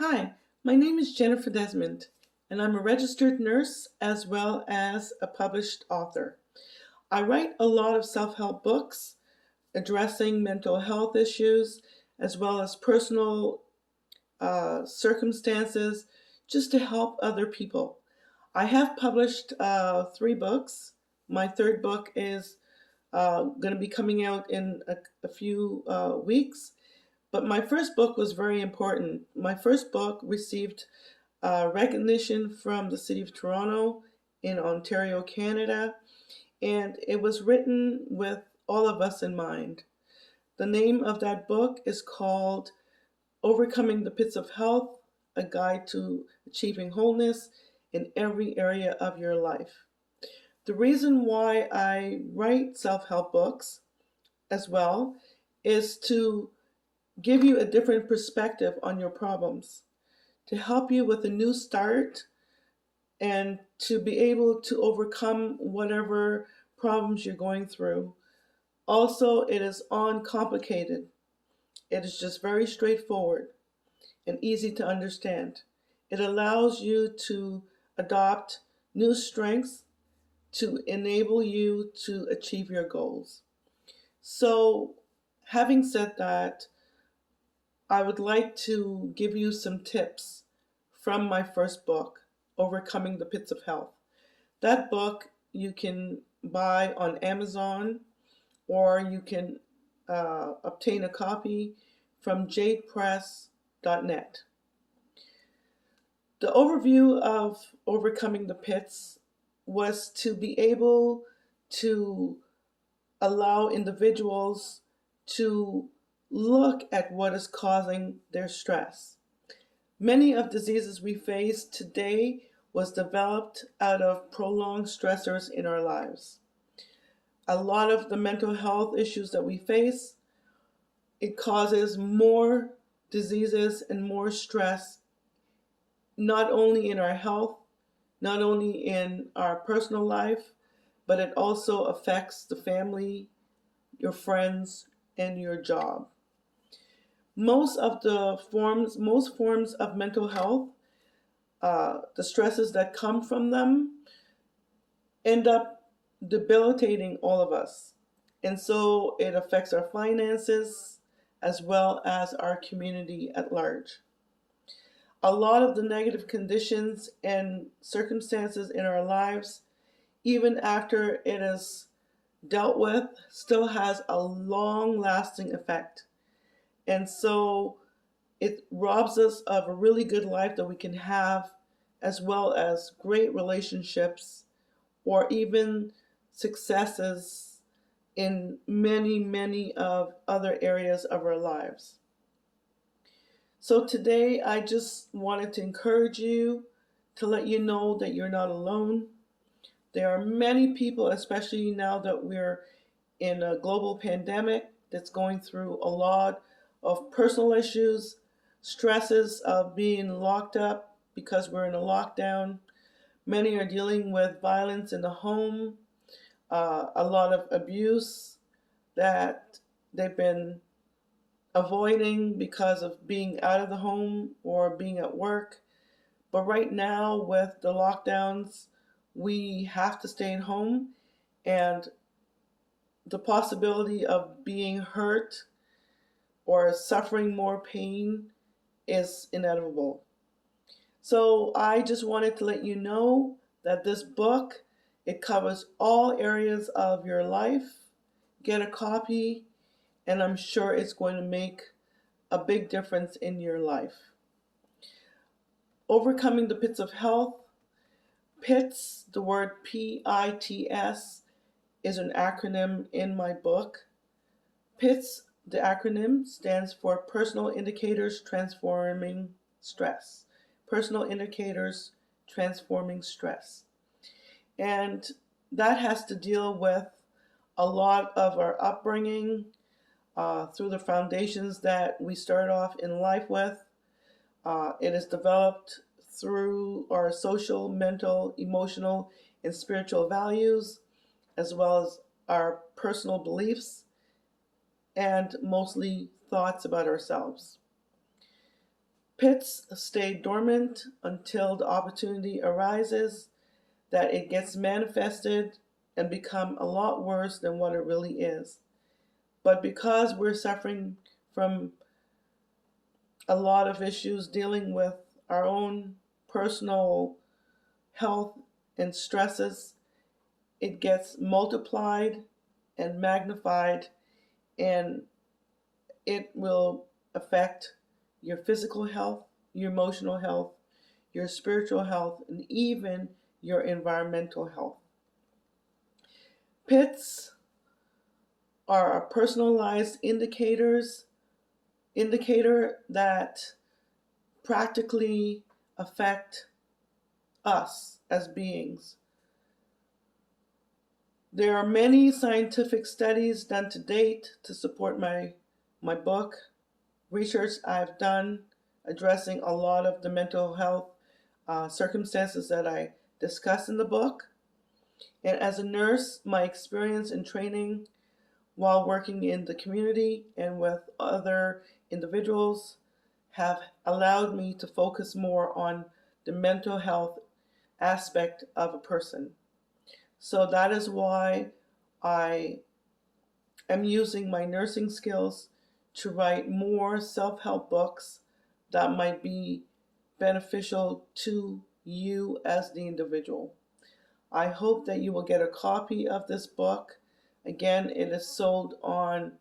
Hi, my name is Jennifer Desmond, and I'm a registered nurse as well as a published author. I write a lot of self help books addressing mental health issues as well as personal circumstances just to help other people. I have published three books. My third book is going to be coming out in a few weeks. But my first book was very important. My first book received recognition from the City of Toronto in Ontario, Canada, and it was written with all of us in mind. The name of that book is called Overcoming the Pits of Health, a Guide to Achieving Wholeness in Every Area of Your Life. The reason why I write self help books as well is to give you a different perspective on your problems, to help you with a new start and to be able to overcome whatever problems you're going through. Also, it is uncomplicated. It is just very straightforward and easy to understand. It allows you to adopt new strengths to enable you to achieve your goals. So, having said that, I would like to give you some tips from my first book, Overcoming the Pits of Health. That book you can buy on Amazon or you can obtain a copy from jadepress.net. The overview of Overcoming the Pits was to be able to allow individuals to look at what is causing their stress. Many of diseases we face today was developed out of prolonged stressors in our lives. A lot of the mental health issues that we face, it causes more diseases and more stress, not only in our health, not only in our personal life, but it also affects the family, your friends, and your job. Most forms of mental health, the stresses that come from them end up debilitating all of us. And so it affects our finances as well as our community at large. A lot of the negative conditions and circumstances in our lives, even after it is dealt with, still has a long lasting effect. And so it robs us of a really good life that we can have, as well as great relationships or even successes in many of other areas of our lives. So today I just wanted to encourage you to let you know that you're not alone. There are many people, especially now that we're in a global pandemic, that's going through a lot of personal issues, stresses of being locked up because we're in a lockdown. Many are dealing with violence in the home, a lot of abuse that they've been avoiding because of being out of the home or being at work. But right now, with the lockdowns, we have to stay at home, and the possibility of being hurt or suffering more pain is inevitable. So I just wanted to let you know that this book, it covers all areas of your life. Get a copy, and I'm sure it's going to make a big difference in your life. Overcoming the Pits of Health. PITS, the word P-I-T-S, is an acronym in my book. PITS, the acronym, stands for Personal Indicators Transforming Stress. Personal Indicators Transforming Stress. And that has to deal with a lot of our upbringing through the foundations that we start off in life with. It is developed through our social, mental, emotional, and spiritual values, as well as our personal beliefs and mostly thoughts about ourselves. Pits stay dormant until the opportunity arises that it gets manifested and become a lot worse than what it really is. But because we're suffering from a lot of issues dealing with our own personal health and stresses, it gets multiplied and magnified, and it will affect your physical health, your emotional health, your spiritual health, and even your environmental health. P.I.T.S are a personalized indicator that practically affect us as beings. There are many scientific studies done to date to support my book, research I've done addressing a lot of the mental health circumstances that I discuss in the book. And as a nurse, my experience and training while working in the community and with other individuals have allowed me to focus more on the mental health aspect of a person. So that is why I am using my nursing skills to write more self help books that might be beneficial to you as the individual. I hope that you will get a copy of this book. Again, it is sold on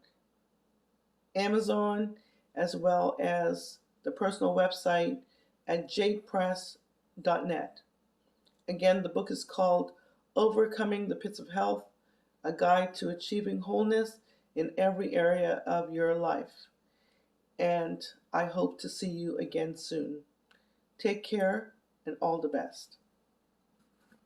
Amazon as well as the personal website at jadepress.net. Again, the book is called Overcoming the Pits of Health, a guide to achieving wholeness in every area of your life. And I hope to see you again soon. Take care and all the best.